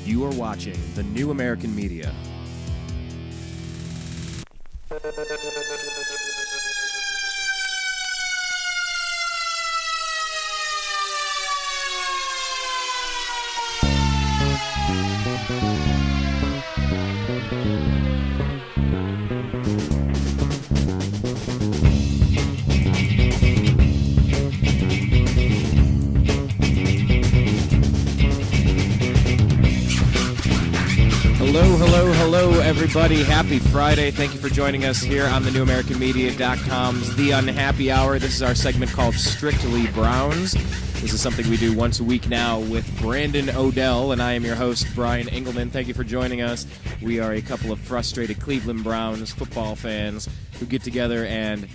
You are watching the New American Media. Hello, everybody. Happy Friday. Thank you for joining us here on the NewAmericanMedia.com's The Unhappy Hour. This is our segment called Strictly Browns. This is something we do once a week now with Brandon Odell, and I am your host, Brian Engelman. Thank you for joining us. We are a couple of frustrated Cleveland Browns football fans who get together and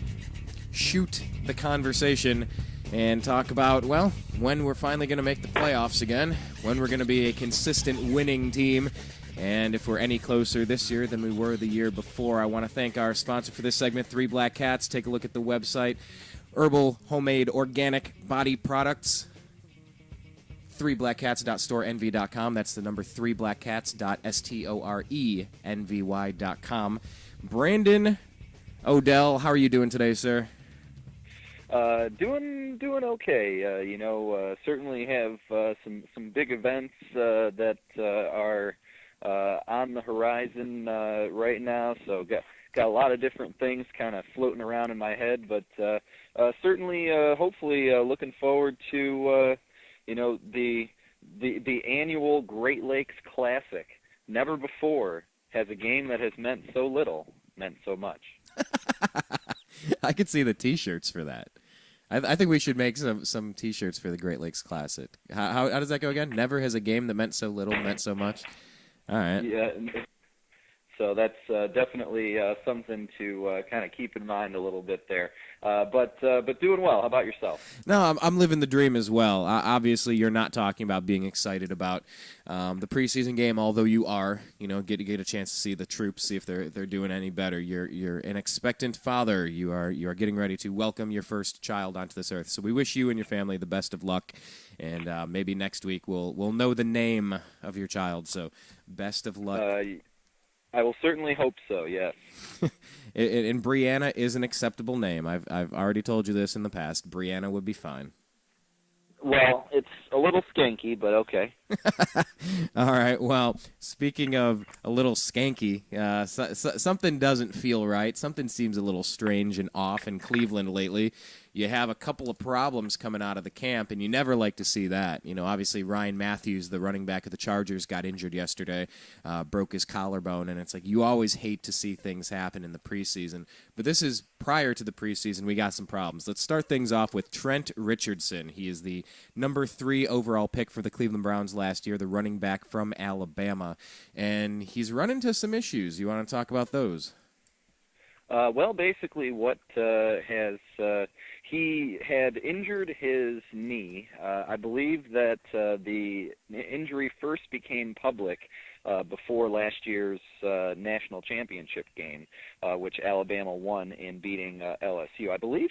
shoot the conversation and talk about, well, when we're finally going to make the playoffs again, when we're going to be a consistent winning team, and if we're any closer this year than we were the year before. I want to thank our sponsor for this segment, Three Black Cats. Take a look at the website. Herbal, homemade, organic body products. 3blackcats.storenvy.com. That's the number 3blackcats.storenvy.com. Brandon Odell, how are you doing today, sir? Doing okay. Certainly have some big events that are on the horizon right now. So got a lot of different things kind of floating around in my head, but certainly, hopefully, looking forward to the annual Great Lakes Classic. Never before has a game that has meant so little meant so much. I could see the T-shirts for that. I think we should make some T-shirts for the Great Lakes Classic. How does that go again? Never has a game that meant so little meant so much. All right. Yeah. So that's definitely something to kind of keep in mind a little bit there. But doing well. How about yourself? No, I'm living the dream as well. Obviously, you're not talking about being excited about the preseason game, although you are. Get a chance to see the troops, see if they're doing any better. You're an expectant father. You are getting ready to welcome your first child onto this earth. So we wish you and your family the best of luck. And maybe next week we'll know the name of your child. So best of luck. I will certainly hope so, yes. And Brianna is an acceptable name. I've already told you this in the past. Brianna would be fine. Well, it's a little skanky, but okay. All right. Well, speaking of a little skanky, something doesn't feel right. Something seems a little strange and off in Cleveland lately. You have a couple of problems coming out of the camp, and you never like to see that. Obviously Ryan Matthews, the running back of the Chargers, got injured yesterday, broke his collarbone, and it's like you always hate to see things happen in the preseason. But this is prior to the preseason. We got some problems. Let's start things off with Trent Richardson. He is the number 3 overall pick for the Cleveland Browns last year, the running back from Alabama, and he's run into some issues. You want to talk about those? Well, basically what he had injured his knee. I believe that the injury first became public before last year's national championship game, which Alabama won in beating LSU. I believe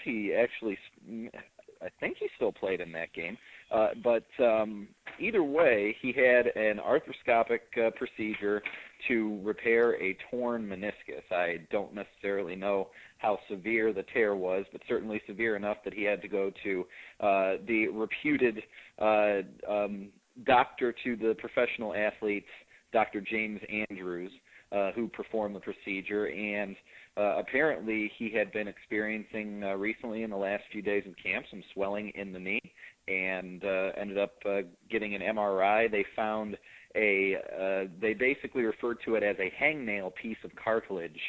I think he still played in that game. But either way, he had an arthroscopic procedure to repair a torn meniscus. I don't necessarily know how severe the tear was, but certainly severe enough that he had to go to the reputed doctor to the professional athletes, Dr. James Andrews, who performed the procedure. And apparently he had been experiencing recently in the last few days in camp some swelling in the knee, and ended up getting an MRI. They found they basically referred to it as a hangnail piece of cartilage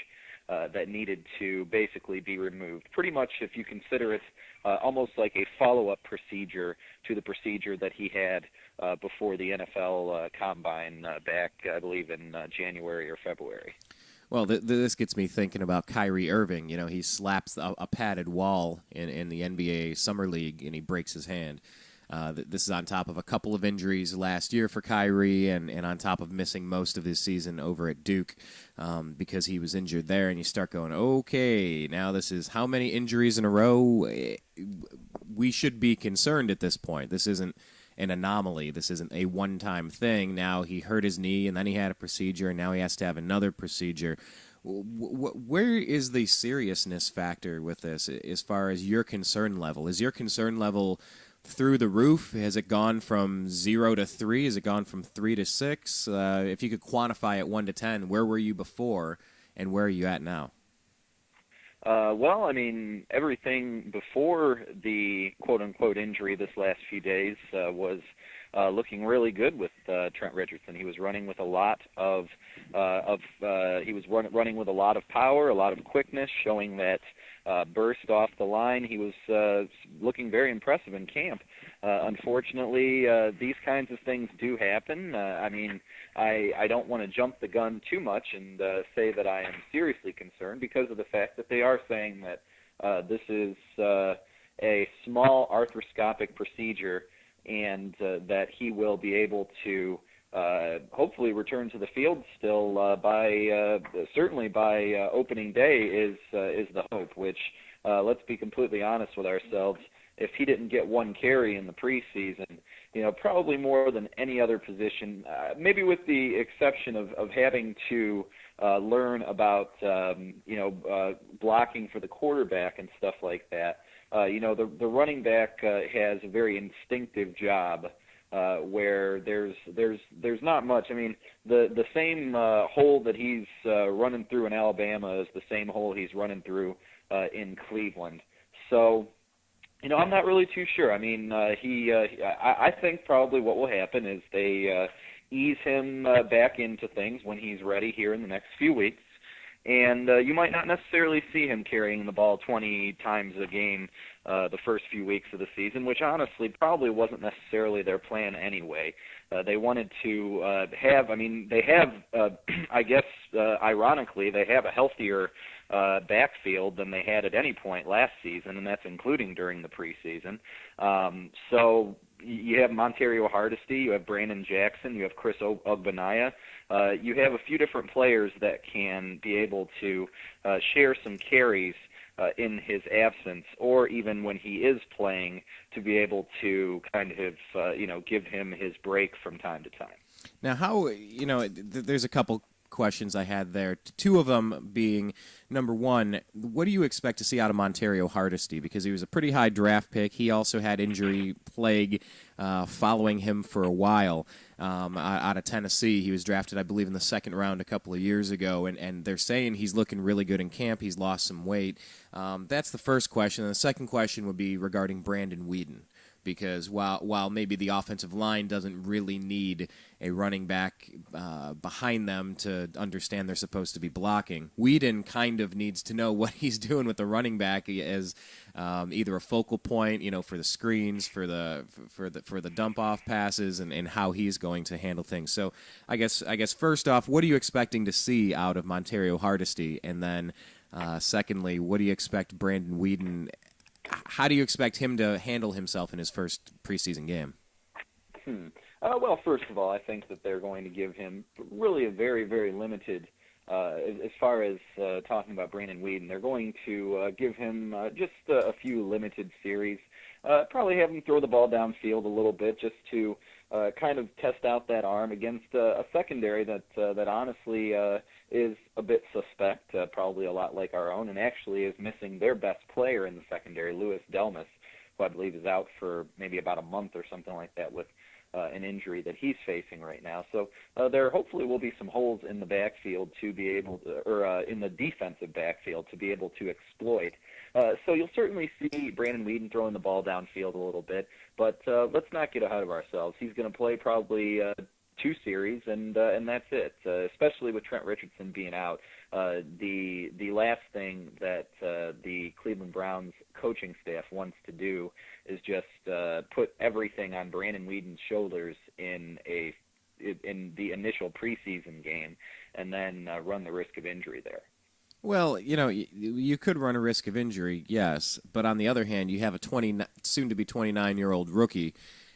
that needed to basically be removed. Pretty much, if you consider it almost like a follow-up procedure to the procedure that he had before the NFL Combine back, I believe, in January or February. Well, this gets me thinking about Kyrie Irving. He slaps a padded wall in the NBA Summer League, and he breaks his hand. This is on top of a couple of injuries last year for Kyrie, and on top of missing most of his season over at Duke because he was injured there. And you start going, okay, now this is how many injuries in a row? We should be concerned at this point. This isn't an anomaly. This isn't a one-time thing. Now he hurt his knee, and then he had a procedure, and now he has to have another procedure. Where is the seriousness factor with this as far as your concern level? Is your concern level through the roof? Has it gone from 0 to 3? Has it gone from 3 to 6? If you could quantify it 1 to 10, where were you before, and where are you at now? Well, I mean, everything before the quote-unquote injury this last few days was looking really good with Trent Richardson. He was running with a lot of running with a lot of power, a lot of quickness, showing that burst off the line. He was looking very impressive in camp. Unfortunately, these kinds of things do happen. I mean, I don't want to jump the gun too much and say that I am seriously concerned, because of the fact that they are saying that this is a small arthroscopic procedure, and that he will be able to hopefully return to the field still certainly by opening day is the hope, which let's be completely honest with ourselves. If he didn't get one carry in the preseason, probably more than any other position, maybe with the exception of having to learn about, blocking for the quarterback and stuff like that. The running back has a very instinctive job where there's not much. I mean, the same hole that he's running through in Alabama is the same hole he's running through in Cleveland. So, I'm not really too sure. I mean, I think probably what will happen is they ease him back into things when he's ready here in the next few weeks. And you might not necessarily see him carrying the ball 20 times a game the first few weeks of the season, which honestly probably wasn't necessarily their plan anyway. They wanted to ironically, they have a healthier backfield than they had at any point last season, and that's including during the preseason. So you have Montario Hardesty, you have Brandon Jackson, you have Chris Ogbanaya. You have a few different players that can be able to share some carries in his absence, or even when he is playing, to be able to kind of, give him his break from time to time. Now, how, there's a couple questions I had there. Two of them being, number one, what do you expect to see out of Montario Hardesty? Because he was a pretty high draft pick. He also had injury plague following him for a while out of Tennessee. He was drafted, I believe, in the second round a couple of years ago, and they're saying he's looking really good in camp. He's lost some weight. That's the first question. And the second question would be regarding Brandon Weeden. Because while maybe the offensive line doesn't really need a running back behind them to understand they're supposed to be blocking, Weeden kind of needs to know what he's doing with the running back as either a focal point, for the screens, for the dump off passes, and how he's going to handle things. So I guess first off, what are you expecting to see out of Montario Hardesty, and then secondly, what do you expect Brandon Weeden? How do you expect him to handle himself in his first preseason game? Well, first of all, I think that they're going to give him really a very, very limited, as far as talking about Brandon Weeden, they're going to give him just a few limited series, probably have him throw the ball downfield a little bit just to kind of test out that arm against a secondary that honestly is a bit suspect, probably a lot like our own, and actually is missing their best player in the secondary, Louis Delmas, who I believe is out for maybe about a month or something like that with an injury that he's facing right now. So there hopefully will be some holes in the backfield to be able to, or in the defensive backfield to be able to exploit. So you'll certainly see Brandon Weeden throwing the ball downfield a little bit, but let's not get ahead of ourselves. He's going to play probably 2 series, and that's it. Especially with Trent Richardson being out, the last thing that the Cleveland Browns coaching staff wants to do is just put everything on Brandon Weeden's shoulders in the initial preseason game, and then run the risk of injury there. Well, you could run a risk of injury, yes, but on the other hand, you have a soon-to-be 29-year-old rookie,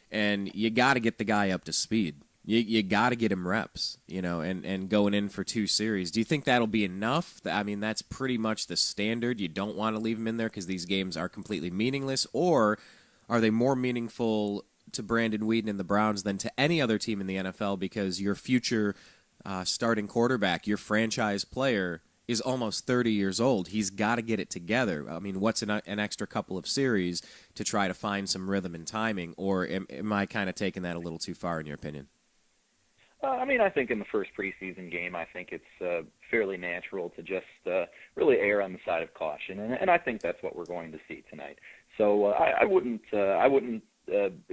and you got to get the guy up to speed. You got to get him reps, and going in for 2 series. Do you think that'll be enough? I mean, that's pretty much the standard. You don't want to leave him in there because these games are completely meaningless, or are they more meaningful to Brandon Weeden and the Browns than to any other team in the NFL, because your future starting quarterback, your franchise player, is almost 30 years old. He's got to get it together. I mean, what's an extra couple of series to try to find some rhythm and timing, or am I kind of taking that a little too far in your opinion? I mean, I think in the first preseason game, I think it's fairly natural to just really err on the side of caution, and I think that's what we're going to see tonight. So I wouldn't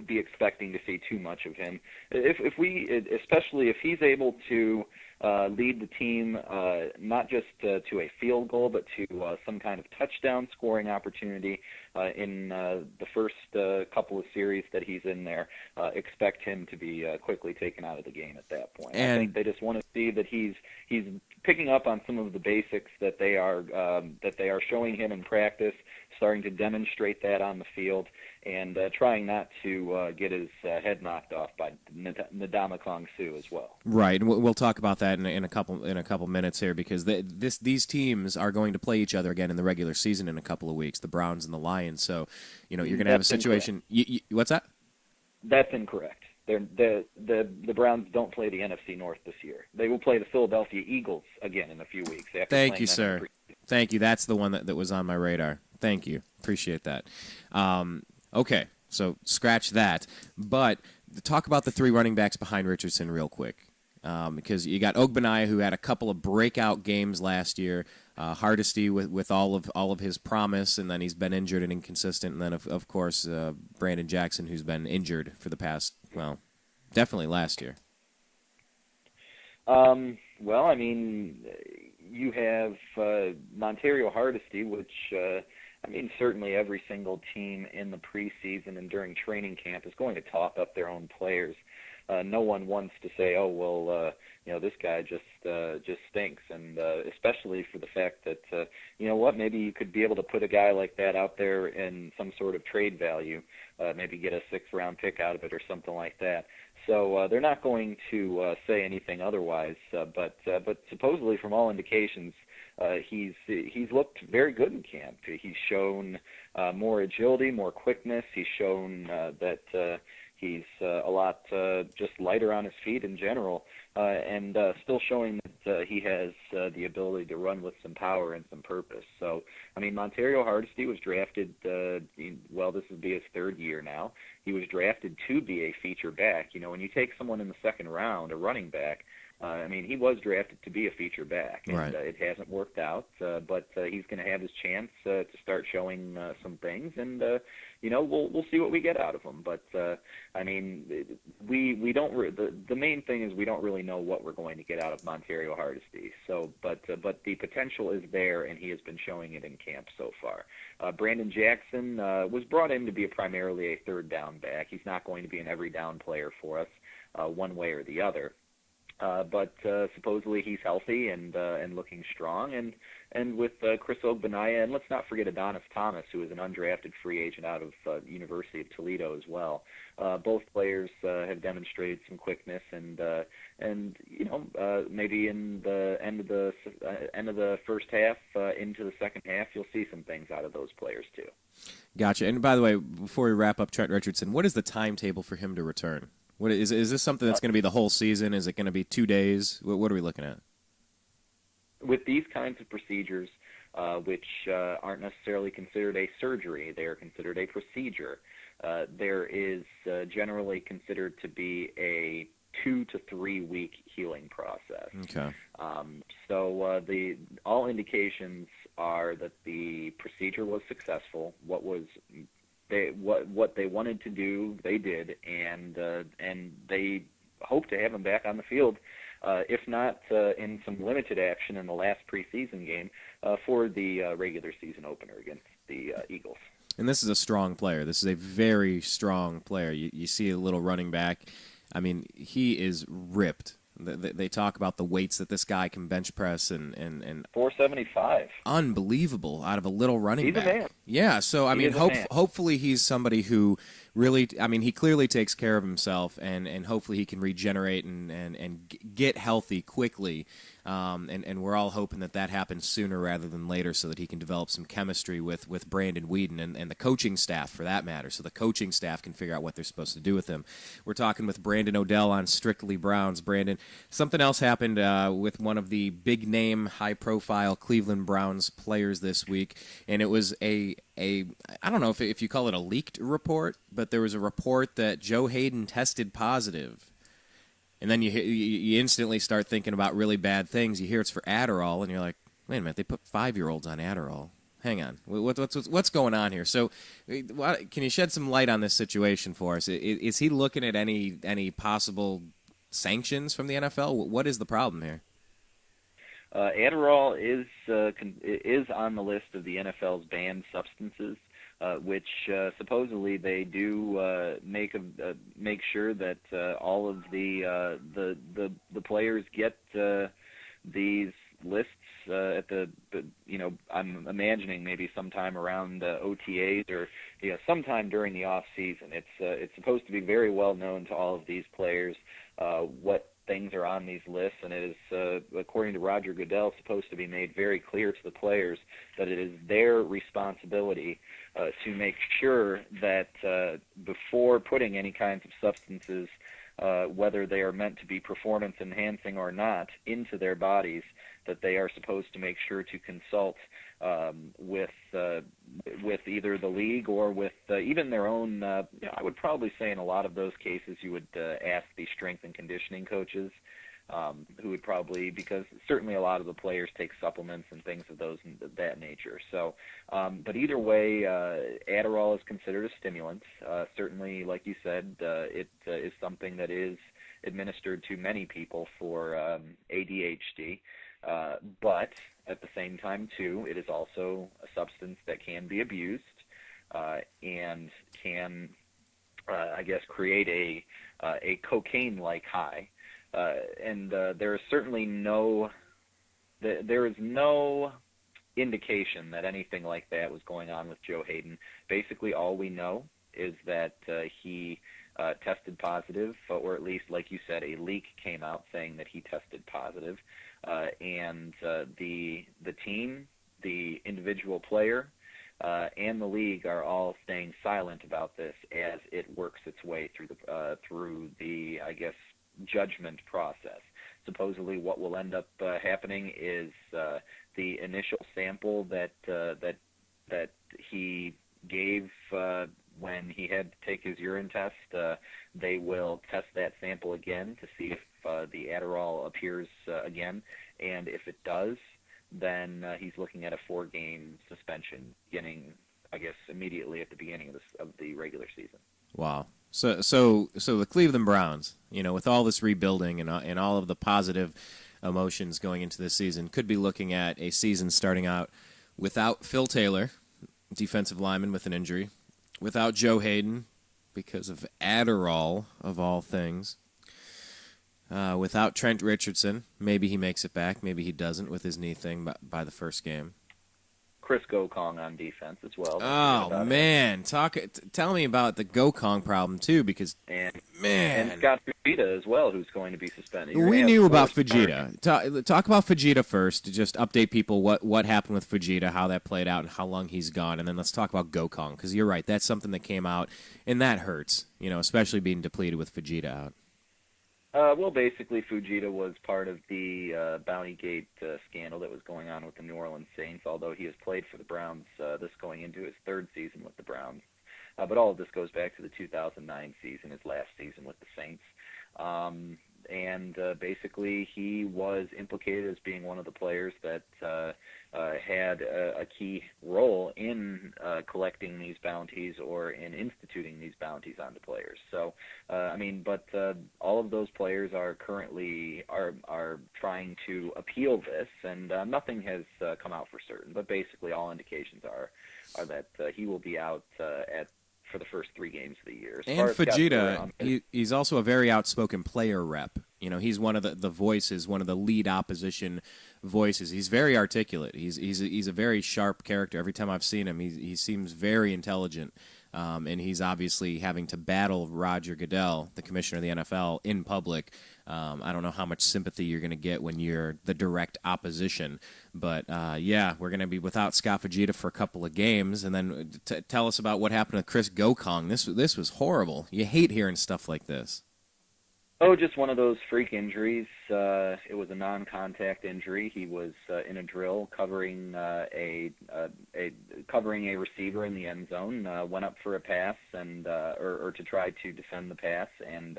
be expecting to see too much of him. Especially if he's able to lead the team not just to a field goal, but to some kind of touchdown scoring opportunity in the first couple of series that he's in there, expect him to be quickly taken out of the game at that point. And I think they just want to see that he's picking up on some of the basics that they are showing him in practice, starting to demonstrate that on the field, and trying not to get his head knocked off by Ndamukong Suh as well. Right, and we'll talk about that in a couple minutes here, because these teams are going to play each other again in the regular season in a couple of weeks, the Browns and the Lions. So, you're going to have a situation. What's that? That's incorrect. The Browns don't play the NFC North this year. They will play the Philadelphia Eagles again in a few weeks. Thank you, sir. Thank you. That's the one that was on my radar. Thank you. Appreciate that. Okay, so scratch that. But talk about the three running backs behind Richardson real quick, because you got Ogbonnaya, who had a couple of breakout games last year. Hardesty with all of his promise, and then he's been injured and inconsistent. And then of course Brandon Jackson, who's been injured for the past, well, definitely last year. Well, I mean, you have Montario Hardesty, which I mean, certainly every single team in the preseason and during training camp is going to talk up their own players. No one wants to say, "Oh, well, this guy just stinks," and especially for the fact that maybe you could be able to put a guy like that out there in some sort of trade value, maybe get a 6th-round pick out of it or something like that. So they're not going to say anything otherwise. But supposedly, from all indications, he's looked very good in camp. He's shown more agility, more quickness. He's shown that he's a lot just lighter on his feet in general, and still showing that he has the ability to run with some power and some purpose. So, I mean, Montario Hardesty was drafted, this would be his 3rd year now. He was drafted to be a feature back. When you take someone in the 2nd round, a running back, he was drafted to be a feature back, and right. It hasn't worked out, but he's going to have his chance to start showing some things, and we'll see what we get out of him. But we don't. The main thing is we don't really know what we're going to get out of Montario Hardesty. So, but the potential is there, and he has been showing it in camp so far. Brandon Jackson was brought in to be primarily a 3rd down back. He's not going to be an every down player for us, one way or the other. But supposedly he's healthy and looking strong, and with Chris Ogbonnaya, and let's not forget Adonis Thomas, who is an undrafted free agent out of University of Toledo as well. Both players have demonstrated some quickness, and maybe in the end of the first half into the second half, you'll see some things out of those players too. Gotcha. And by the way, before we wrap up Trent Richardson, what is the timetable for him to return? What is this something that's going to be the whole season? Is it going to be 2 days? What are we looking at? With these kinds of procedures, which aren't necessarily considered a surgery, they are considered a procedure. There is generally considered to be a 2 to 3 week healing process. Okay. So all indications are that the procedure was successful. What they wanted to do, they did, and they hope to have him back on the field, if not in some limited action in the last preseason game for the regular season opener against the Eagles. And this is a strong player. This is a very strong player. You see a little running back. I mean, he is ripped. They talk about the weights that this guy can bench press and 475. Unbelievable out of a little running back. He's a man. Yeah, so I mean, hopefully he's somebody who really, I mean, he clearly takes care of himself, and hopefully he can regenerate and get healthy quickly. And we're all hoping that happens sooner rather than later so that he can develop some chemistry with Brandon Weeden and the coaching staff, for that matter, so the coaching staff can figure out what they're supposed to do with him. We're talking with Brandon Odell on Strictly Browns. Brandon, something else happened with one of the big-name, high-profile Cleveland Browns players this week, and it was I don't know if you call it a leaked report, but there was a report that Joe Haden tested positive. And then you instantly start thinking about really bad things. You hear it's for Adderall, and you're like, wait a minute, they put 5-year-olds on Adderall. Hang on, what's going on here? So, can you shed some light on this situation for us? Is he looking at any possible sanctions from the NFL? What is the problem here? Adderall is on the list of the NFL's banned substances, which supposedly they do make sure that all of the players get these lists at the I'm imagining maybe sometime around OTAs or sometime during the off season. It's supposed to be very well known to all of these players what things are on these lists, and it is, according to Roger Goodell, supposed to be made very clear to the players that it is their responsibility to make sure that before putting any kinds of substances, whether they are meant to be performance-enhancing or not, into their bodies, that they are supposed to make sure to consult with either the league or with even their own. I would probably say in a lot of those cases you would ask the strength and conditioning coaches, who would probably, because certainly a lot of the players take supplements and things of that nature. So, but either way, Adderall is considered a stimulant. Certainly, like you said, it is something that is administered to many people for ADHD. But at the same time, too, it is also a substance that can be abused and can, I guess, create a cocaine-like high. And there is certainly no indication that anything like that was going on with Joe Haden. Basically, all we know is that he tested positive, or at least, like you said, a leak came out saying that he tested positive. And the team, the individual player, and the league are all staying silent about this as it works its way through the I guess, judgment process. Supposedly, what will end up happening is the initial sample that he gave when he had to take his urine test. They will test that sample again to see if the Adderall appears again, and if it does, then he's looking at a 4-game suspension, beginning, I guess, immediately at the beginning of the regular season. Wow. So the Cleveland Browns, with all this rebuilding and all of the positive emotions going into this season, could be looking at a season starting out without Phil Taylor, defensive lineman with an injury, without Joe Haden because of Adderall, of all things, without Trent Richardson. Maybe he makes it back, maybe he doesn't with his knee thing by the first game. Chris Gocong on defense as well. Oh man, tell me about the Gocong problem too, because and Scott Fujita as well, who's going to be suspended. We knew about Fujita. Talk about Fujita first, to just update people what happened with Fujita, how that played out, and how long he's gone, and then let's talk about Gocong, because you're right, that's something that came out, and that hurts, especially being depleted with Fujita out. Well, basically, Fujita was part of the Bountygate scandal that was going on with the New Orleans Saints, although he has played for the Browns, this going into his 3rd season with the Browns. But all of this goes back to the 2009 season, his last season with the Saints. And basically, he was implicated as being one of the players that had a key role in collecting these bounties or in instituting these bounties onto players. So, but all of those players are currently are trying to appeal this, and nothing has come out for certain. But basically, all indications are that he will be out for the first 3 games of the year. And Fujita, he's also a very outspoken player rep. He's one of the voices, one of the lead opposition voices. He's very articulate. He's a very sharp character. Every time I've seen him, he seems very intelligent. and he's obviously having to battle Roger Goodell, the commissioner of the NFL, in public. I don't know how much sympathy you're going to get when you're the direct opposition, but yeah, we're going to be without Scott Fujita for a couple of games. And then tell us about what happened to Chris Gocong. This was horrible. You hate hearing stuff like this. Oh, just one of those freak injuries. It was a non-contact injury. He was in a drill covering a receiver in the end zone. Went up for a pass or to try to defend the pass, and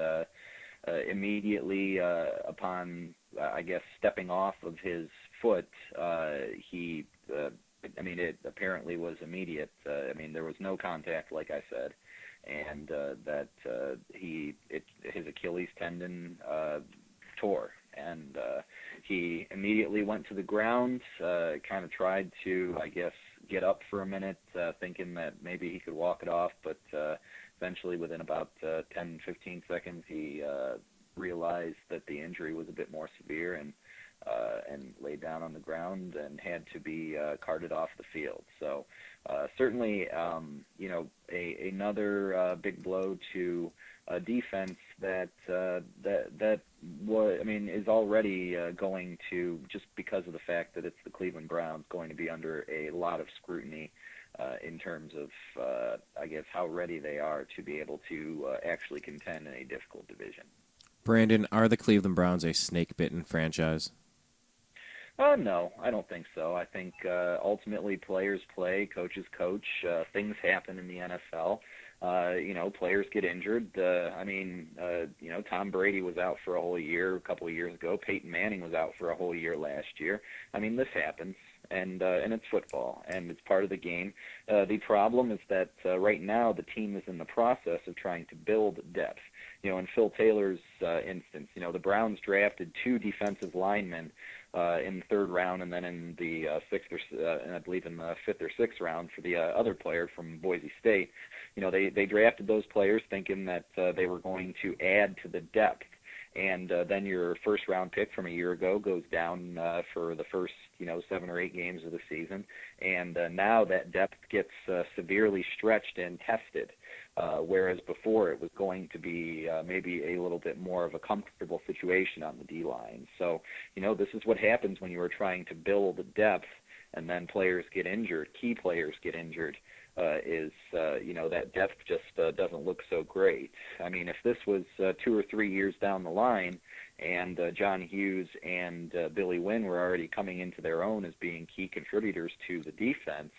immediately upon I guess stepping off of his foot, it apparently was immediate. There was no contact, like I said. And his Achilles tendon tore, and he immediately went to the ground, kind of tried to, I guess, get up for a minute, thinking that maybe he could walk it off, but eventually within about 10, 15 seconds, he realized that the injury was a bit more severe and laid down on the ground and had to be carted off the field. So certainly, another big blow to a defense that is already going to, just because of the fact that it's the Cleveland Browns, going to be under a lot of scrutiny in terms of, I guess, how ready they are to be able to actually contend in a difficult division. Brandon, are the Cleveland Browns a snake-bitten franchise? No, I don't think so. I think ultimately players play, coaches coach. Things happen in the NFL. Players get injured. Tom Brady was out for a whole year a couple of years ago. Peyton Manning was out for a whole year last year. This happens, and it's football, and it's part of the game. The problem is that right now the team is in the process of trying to build depth. In Phil Taylor's instance, the Browns drafted 2 defensive linemen in the 3rd round, and then in the 6th and I believe in the 5th or 6th round for the other player from Boise State. They drafted those players thinking that they were going to add to the depth, and then your 1st round pick from a year ago goes down for the first 7 or 8 games of the season, and now that depth gets severely stretched and tested. Whereas before it was going to be maybe a little bit more of a comfortable situation on the D-line. So, this is what happens when you are trying to build depth and then players get injured, key players get injured, that depth just doesn't look so great. If this was 2 or 3 years down the line and John Hughes and Billy Wynn were already coming into their own as being key contributors to the defense,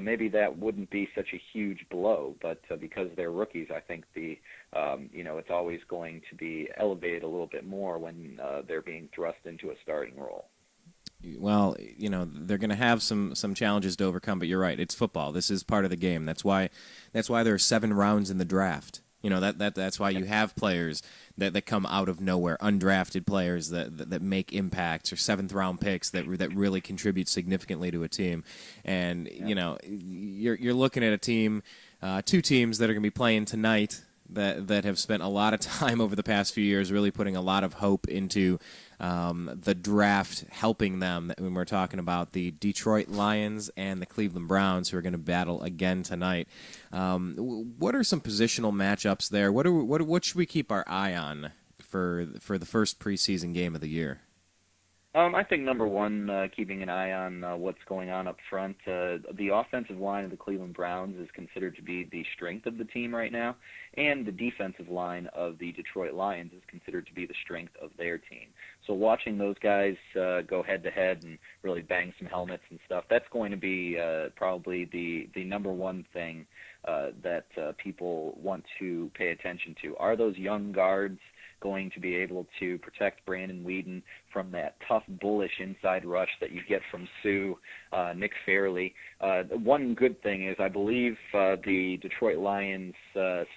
maybe that wouldn't be such a huge blow, but because they're rookies, I think it's always going to be elevated a little bit more when they're being thrust into a starting role. Well, they're going to have some challenges to overcome, but you're right. It's football. This is part of the game. That's why there are 7 rounds in the draft. That's why you have players that come out of nowhere, undrafted players that make impacts, or 7th round picks that really contribute significantly to a team. And you're looking at a team, 2 teams that are going to be playing tonight that have spent a lot of time over the past few years really putting a lot of hope into the draft helping them. When we're talking about the Detroit Lions and the Cleveland Browns, who are going to battle again tonight. What are some positional matchups there? What should we keep our eye on for the first preseason game of the year? I think number one, keeping an eye on what's going on up front. The offensive line of the Cleveland Browns is considered to be the strength of the team right now, and the defensive line of the Detroit Lions is considered to be the strength of their team. So watching those guys go head-to-head and really bang some helmets and stuff, that's going to be probably the number one thing that people want to pay attention to. Are those young guards going to be able to protect Brandon Weeden from that tough, bullish inside rush that you get from Sue, Nick Fairley? One good thing is I believe the Detroit Lions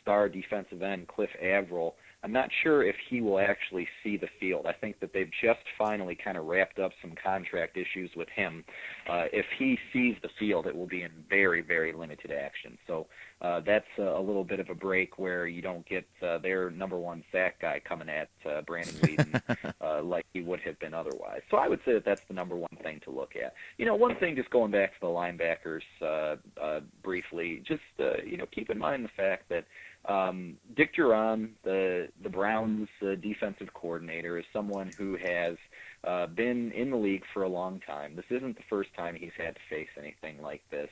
star defensive end, Cliff Adderal, I'm not sure if he will actually see the field. I think that they've just finally kind of wrapped up some contract issues with him. If he sees the field, it will be in very, very limited action. So that's a little bit of a break where you don't get their number one sack guy coming at Brandon Weeden like he would have been otherwise. So I would say that that's the number one thing to look at. One thing, just going back to the linebackers briefly, just keep in mind the fact that Dick Duran, the Browns defensive coordinator, is someone who has been in the league for a long time. This isn't the first time he's had to face anything like this.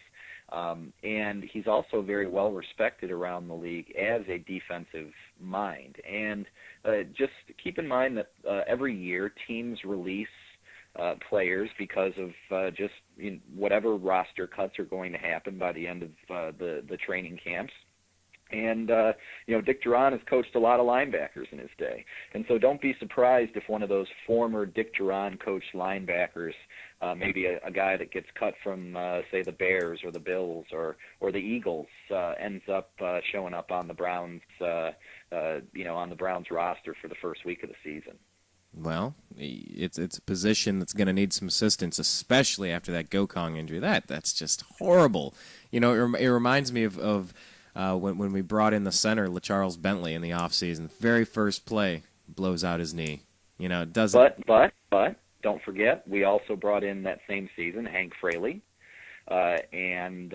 And he's also very well respected around the league as a defensive mind. And just keep in mind that every year teams release players because of just whatever roster cuts are going to happen by the end of the training camps. And, Dick Duran has coached a lot of linebackers in his day. And so don't be surprised if one of those former Dick Duran coached linebackers, maybe a guy that gets cut from, say, the Bears or the Bills or the Eagles, ends up showing up on the Browns, on the Browns roster for the first week of the season. Well, it's a position that's going to need some assistance, especially after that Gocong injury. That's just horrible. It reminds me of when we brought in the center, LaCharles Bentley, in the offseason. Very first play, blows out his knee. It doesn't. But don't forget, we also brought in that same season Hank Fraley, and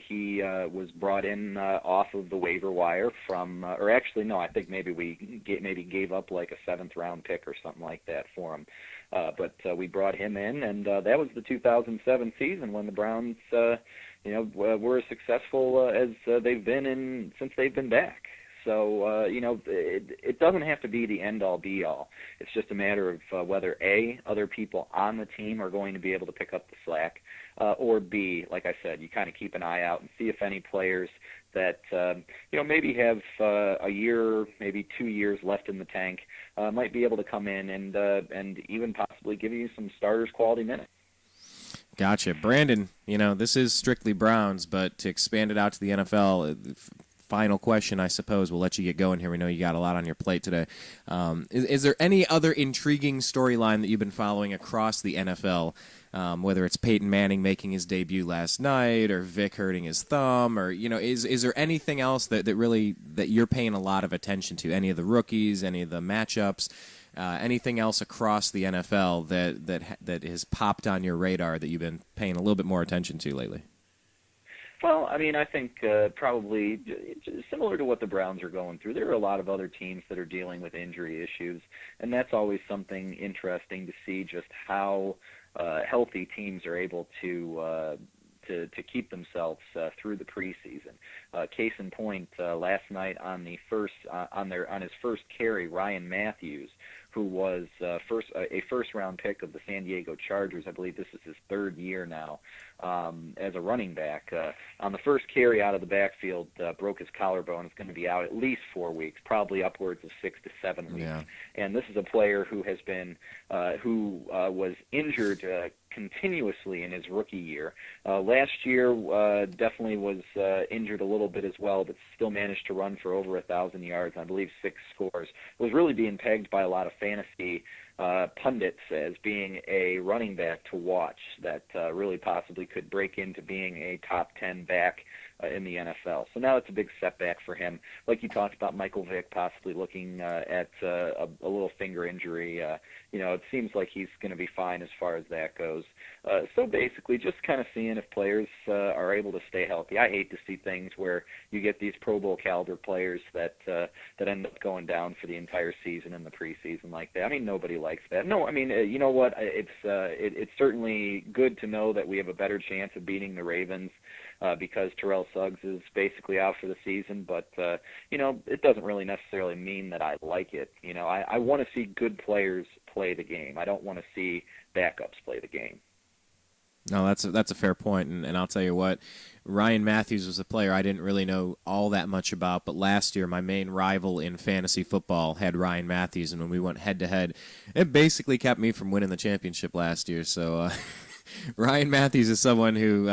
he was brought in off of the waiver wire from, or actually no, I think maybe we gave up like a 7th round pick or something like that for him. But we brought him in, and that was the 2007 season when the Browns, were as successful as they've been since they've been back. So, it doesn't have to be the end-all, be-all. It's just a matter of whether, A, other people on the team are going to be able to pick up the slack, or B, like I said, you kind of keep an eye out and see if any players that, maybe have a year, maybe 2 years left in the tank, might be able to come in and even possibly give you some starters quality minutes. Gotcha. Brandon, this is strictly Browns, but to expand it out to the NFL, final question, I suppose. We'll let you get going here. We know you got a lot on your plate today. Is there any other intriguing storyline that you've been following across the NFL, whether it's Peyton Manning making his debut last night or Vic hurting his thumb, or, is there anything else that you're paying a lot of attention to? Any of the rookies, any of the matchups? Anything else across the NFL that has popped on your radar that you've been paying a little bit more attention to lately? Well, I think probably similar to what the Browns are going through, there are a lot of other teams that are dealing with injury issues, and that's always something interesting to see, just how healthy teams are able to keep themselves through the preseason. Case in point, last night on his first carry, Ryan Matthews, who was a first-round pick of the San Diego Chargers. I believe this is his 3rd year now as a running back. On the first carry out of the backfield, broke his collarbone. Is going to be out at least 4 weeks, probably upwards of 6 to 7 weeks. Yeah. And this is a player who has been was injured continuously in his rookie year. Last year definitely was injured a little bit as well, but still managed to run for over 1,000 yards, I believe 6 scores. Was really being pegged by a lot of fantasy pundits as being a running back to watch that really possibly could break into being a top 10 back in the NFL. So now it's a big setback for him. Like you talked about, Michael Vick possibly looking at a little finger injury. It seems like he's going to be fine as far as that goes. So basically just kind of seeing if players are able to stay healthy. I hate to see things where you get these Pro Bowl caliber players that end up going down for the entire season in the preseason like that. Nobody likes that. No, you know what? It's certainly good to know that we have a better chance of beating the Ravens because Terrell Suggs is basically out for the season, but it doesn't really necessarily mean that I like it. I want to see good players play the game. I don't want to see backups play the game. No, that's a fair point, and I'll tell you what, Ryan Matthews was a player I didn't really know all that much about, but last year my main rival in fantasy football had Ryan Matthews, and when we went head-to-head, it basically kept me from winning the championship last year, so Ryan Matthews is someone who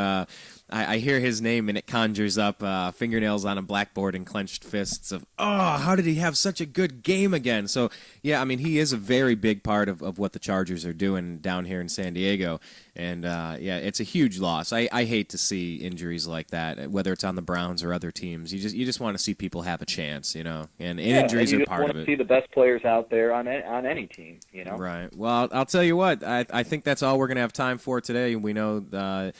I hear his name and it conjures up fingernails on a blackboard and clenched fists of, oh, how did he have such a good game again? So, yeah, I mean, he is a very big part of what the Chargers are doing down here in San Diego. And, yeah, it's a huge loss. I hate to see injuries like that, whether it's on the Browns or other teams. You just want to see people have a chance, you know, and injuries are part of it. You want to see the best players out there on any team, you know. Right. Well, I'll tell you what. I think that's all we're going to have time for today. We know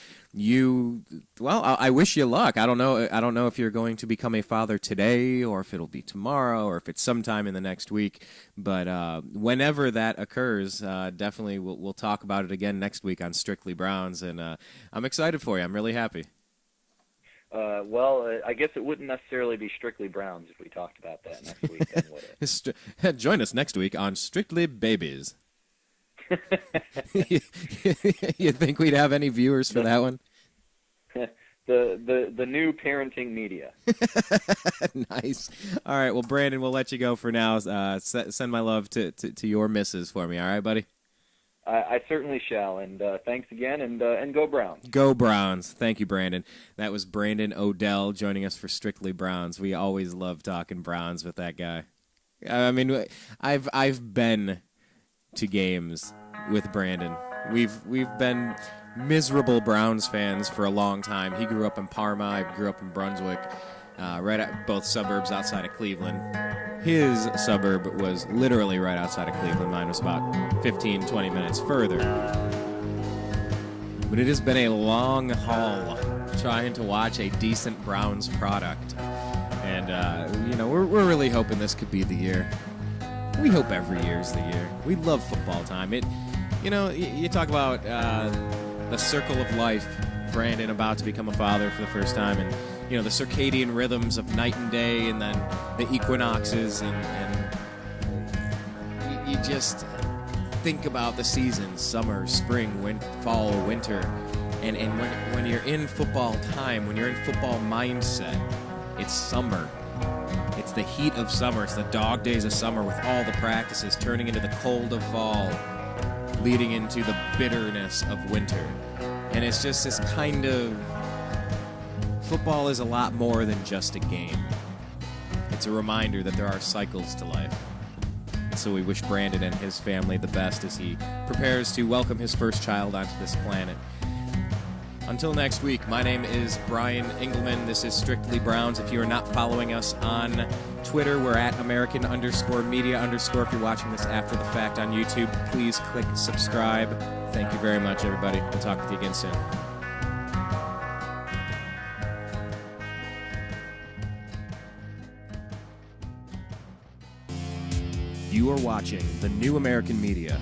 I wish you luck. I don't know if you're going to become a father today or if it'll be tomorrow or if it's sometime in the next week. But whenever that occurs, definitely we'll talk about it again next week on Strictly Browns. And I'm excited for you. I'm really happy. I guess it wouldn't necessarily be Strictly Browns if we talked about that next week, then would it? Join us next week on Strictly Babies. You think we'd have any viewers for that one? The new parenting media. Nice. All right. Well, Brandon, we'll let you go for now. Send my love to your missus for me. All right, buddy? I certainly shall. And thanks again, and go Browns. Go Browns. Thank you, Brandon. That was Brandon Odell joining us for Strictly Browns. We always love talking Browns with that guy. I mean, I've been to games with Brandon. We've been miserable Browns fans for a long time. He grew up in Parma. I grew up in Brunswick, right at both suburbs outside of Cleveland. His suburb was literally right outside of Cleveland. Mine was about 15, 20 minutes further. But it has been a long haul trying to watch a decent Browns product. And, we're really hoping this could be the year. We hope every year's the year. We love football time. You talk about the circle of life, Brandon about to become a father for the first time, and the circadian rhythms of night and day, and then the equinoxes, and you just think about the seasons: summer, spring, fall, winter, and when you're in football time, when you're in football mindset, it's summer. It's the heat of summer. It's the dog days of summer with all the practices turning into the cold of fall, leading into the bitterness of winter. And it's just this kind of... Football is a lot more than just a game. It's a reminder that there are cycles to life. So we wish Brandon and his family the best as he prepares to welcome his first child onto this planet. Until next week, my name is Brian Engelman. This is Strictly Browns. If you are not following us on Twitter, we're at American_media_. If you're watching this after the fact on YouTube, please click subscribe. Thank you very much, everybody. We'll talk with you again soon. You are watching the New American Media.